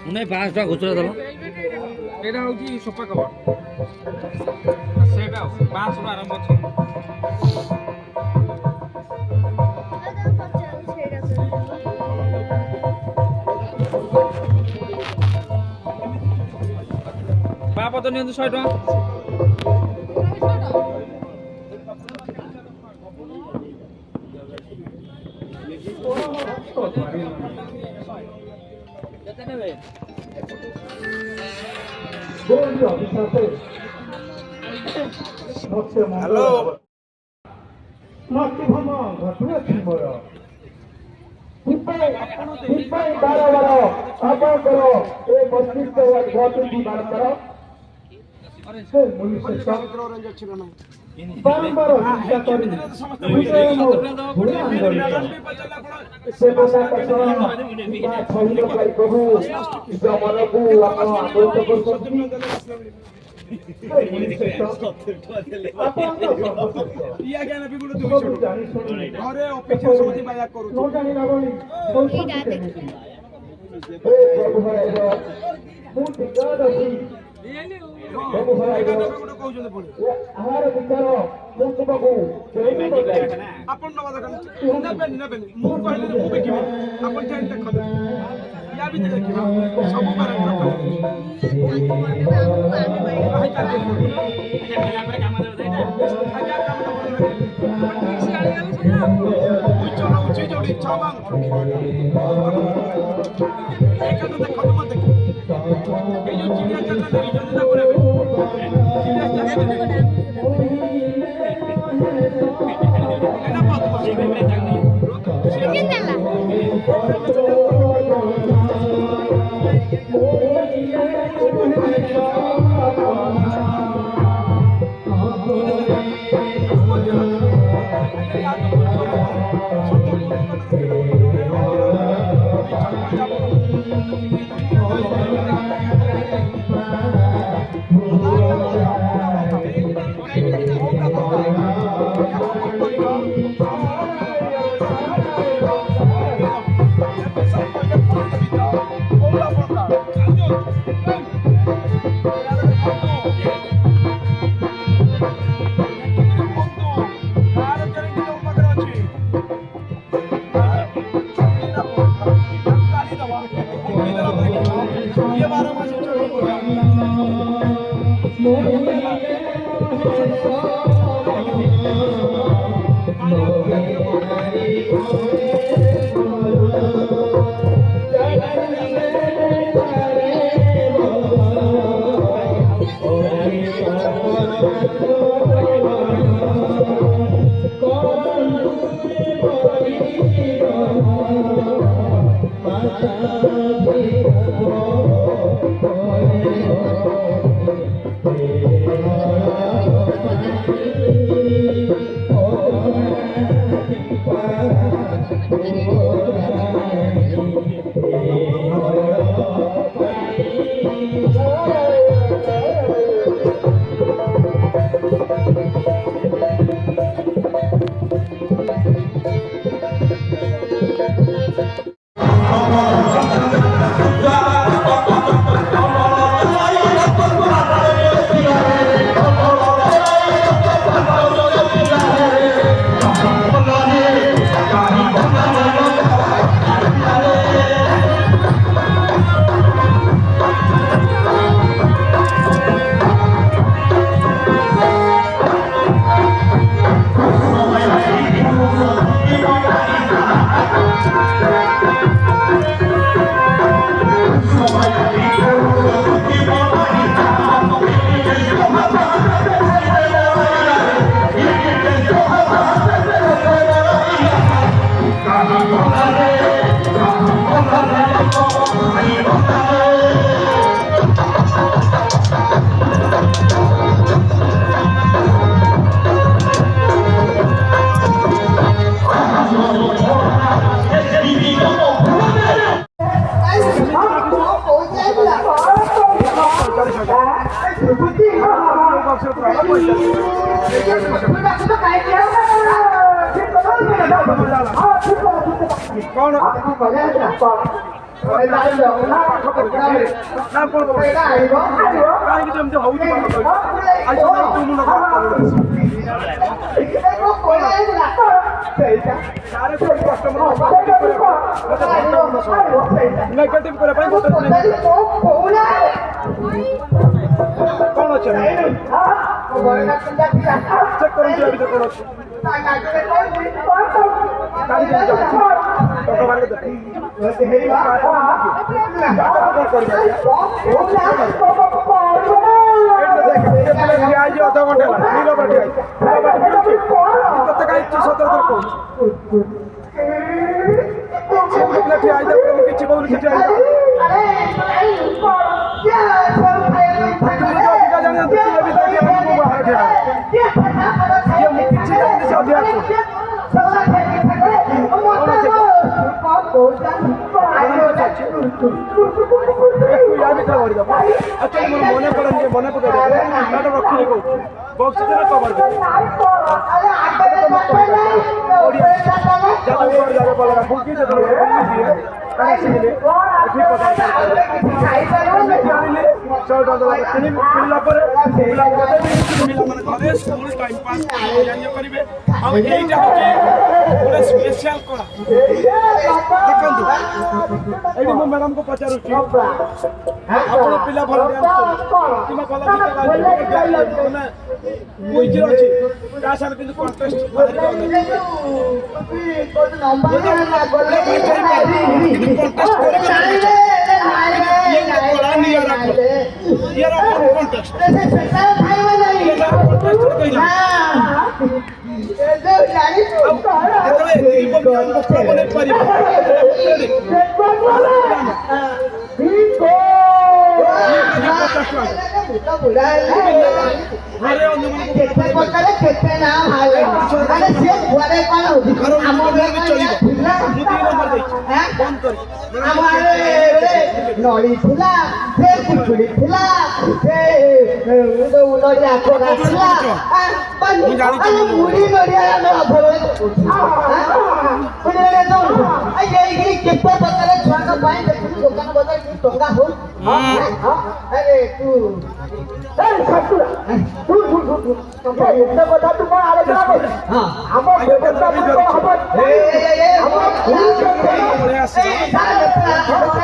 उन्हें 5 टा खुचरा दलो एटा होची सोफा कवर सेटा 5 रो आरंभ अछि बापा तो नियंतु 100 टका हेलो मस्ती भम घटना छी मोर सिपाही बार बार अपन करो ए मस्ती को घटना की बात करो ସେ ମଣିଷ ବାରମ୍ବାର ହିଂସା କରି ହୃଦୟରୁ ଘୃଣା ଆନ୍ଦୋଳିତ ସେ ପ୍ରଶାସନ ବା ଶହୀଦ ଭାଇ ପ୍ରଭୁ ମନକୁ ଆପଣ ଆନ୍ଦୋଳିତ କରୁଛନ୍ତି। ଆପଣ ନେବେନି ମୁଁ କହିଲି ମୁଁ ବିକିବି ଆପଣ ଯାଇ ଦେଖନ୍ତୁ ୟା ଭିତରେ ଦେଖିବା ସବୁ ଚଲାଉଛି ଯୋଉଠି ଇଚ୍ଛା ହବ ଦେଖନ୍ତୁ ମତେ ଏଇ ଯୋଉ ଚିଡ଼ିଆ ଚାଟା ଦେଇଛନ୍ତି ତାକୁ ନେବେ नेगेटिव करे भाई कौन अच्छे चेक करूँ अभी तक कौन अच्छे अध घंटे ये मैं किसी जाने से अधिक अच्छा मने पड़े रखी बक्स कवर स्कूल टाइम पास करेंगे स्पेशल कला देखो ये मैडम को पचारूँ आप पिला भल कि भल गीत अच्छी क्या साल कि कंटेस्ट नड़ी थिला से पुछुड़ी थिला से नड़िया कोना थिला मुड़ी नड़िया न भले पुणे तो ये केते प्रकार छुआ का पाए दुकान बजार की टंगा हो अरे तू ससुरा तू इतना बता तू कौन आले का हां हम व्यवस्था हम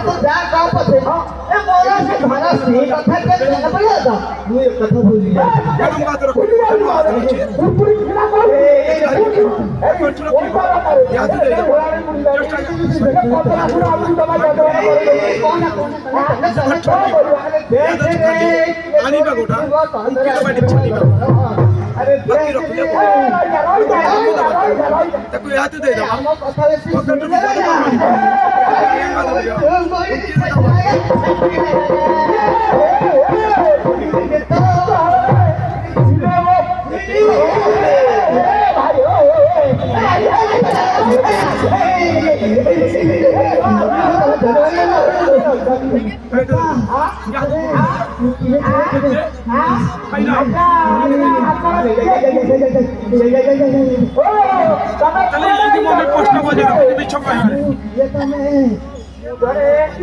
तो जा गांव पर ए बोला से खाना सी कथा के जाना पड़ेगा था मैं एक कथा भूल गया मैडम बात रखो पूरी खिला कर याद दे आनी का गोटा किलोमीटर चली अरे बाकी रख ले तको याद दे दो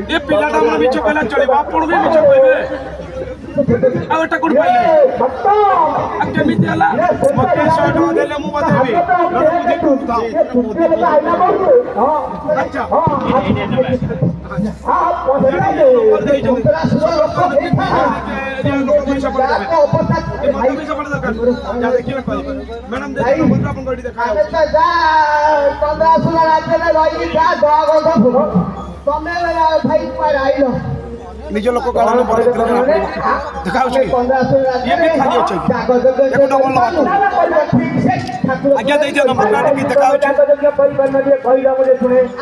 ये पिलाटा मन मिछ कहला चलिबा आपण भी मिछ कहबे आ एटा कोन पाइले आ केमिति हला मके 100 टका देले मु बतेबी नरो बुझे था अच्छा मैडम निज लोक गाड़ा देखा ये भी खाली अच्छे एक डबल आज्ञा दे दियो नंबर कार्ड की देखा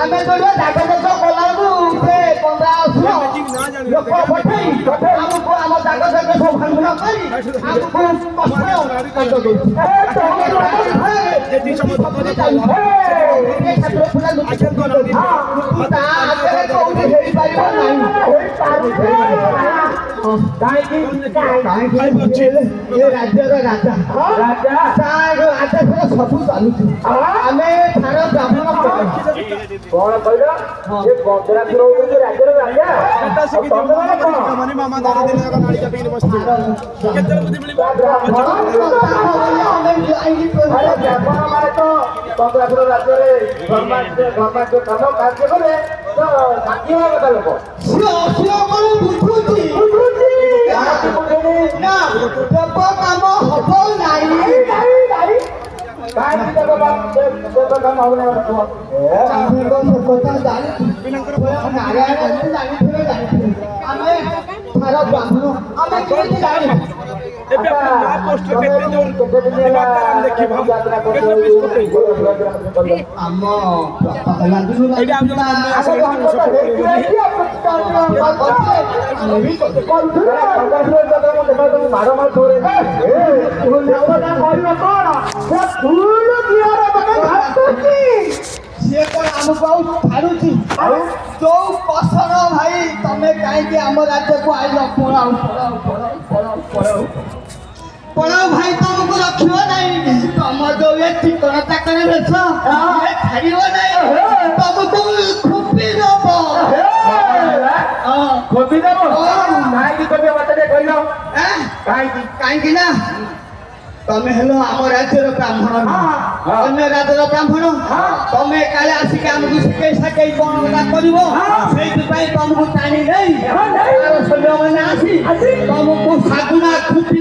आमे तो जागो तो कोलागु से 1500 मीटिंग ना जानी लोक पठई हमको हम जागो तो सब भांगना करी हमको काटो दो जेती समय पकड़े ए छात्र फुला आजन को ना ता आगे को हेई पारिबो नाही ये राज्य राजा राजा राजा सब चालू आमे थाना ब्राह्मण कौन कहला ये बंदरापुर होउचे राज्य राजा कता से कि माने मामा दादा दिन का नाली का पीले बसती केतर बुद्धि मिलिबो अरे ब्राह्मण माने तो बंदरापुर राज्य रे गवर्नमेंट जो काम कार्य करे तो साथी होगा लोग सियो कोन बुझुची ना जब काम हबो नाही काय जब काम हबो नाही आमे को कथा जानी पिलंकर नारायण जानी आमे थारा ब्राह्मण आमे केते जानी एबे ना पोस्ट केते जोर बात हम देखि भाव केते पीस कोते हम लागनु एबे हम मारो मार थोड़े ଅଛି ଯୋଉ କସର ଭାଇ ତମେ କାହିଁକି ଆମ ରାଜ୍ୟକୁ ଆଇଲ ପଳାଉ ପଳାଉ ପଳାଉ ପଳାଉ ପଳାଉ ପଳାଉ ଭାଇ ତମକୁ ରଖିବ ନାହିଁ ତମ ଯୋଉ ଏ ଠିକଣା ଚାକର ବେଶ ଛାଡ଼ିବ ନାହିଁ ତମକୁ ଖୁପି ଦବ ଖୋପି ଦେବ କାହିଁକି ଖୋପିବ ମତେ ଟିକେ କହିଲ କାହିଁକି ନା ତମେ ହେଲ ଆମ ରାଜ୍ୟର ବ୍ରାହ୍ମଣ ଅନ୍ୟ ରାଜ୍ୟର ବ୍ରାହ୍ମଣ ତମେ କାଳେ ଆସିକି ଆମକୁ ଶିଖେଇ ସାକେଇ କଣ ଗୋଟା କରିବ ସେଇଥିପାଇଁ ତମକୁ ଟାଣି ନେଇ ସୈନ୍ୟମାନେ ଆସି ତମକୁ ଶାଗୁଣା ଖୁପି